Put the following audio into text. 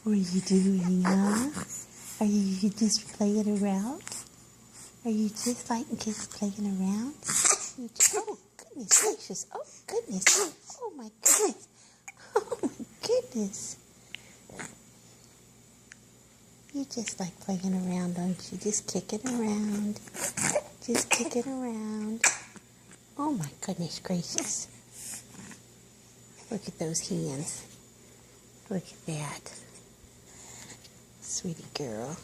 What are you doing, huh? Are you just playing around? Are you just like kids playing around? Oh, goodness gracious. Oh, goodness. Oh, my goodness. Oh, my goodness. You just like playing around, don't you? Just kicking around. Just kicking around. Oh, my goodness gracious. Look at those hands. Look at that. Sweetie girl.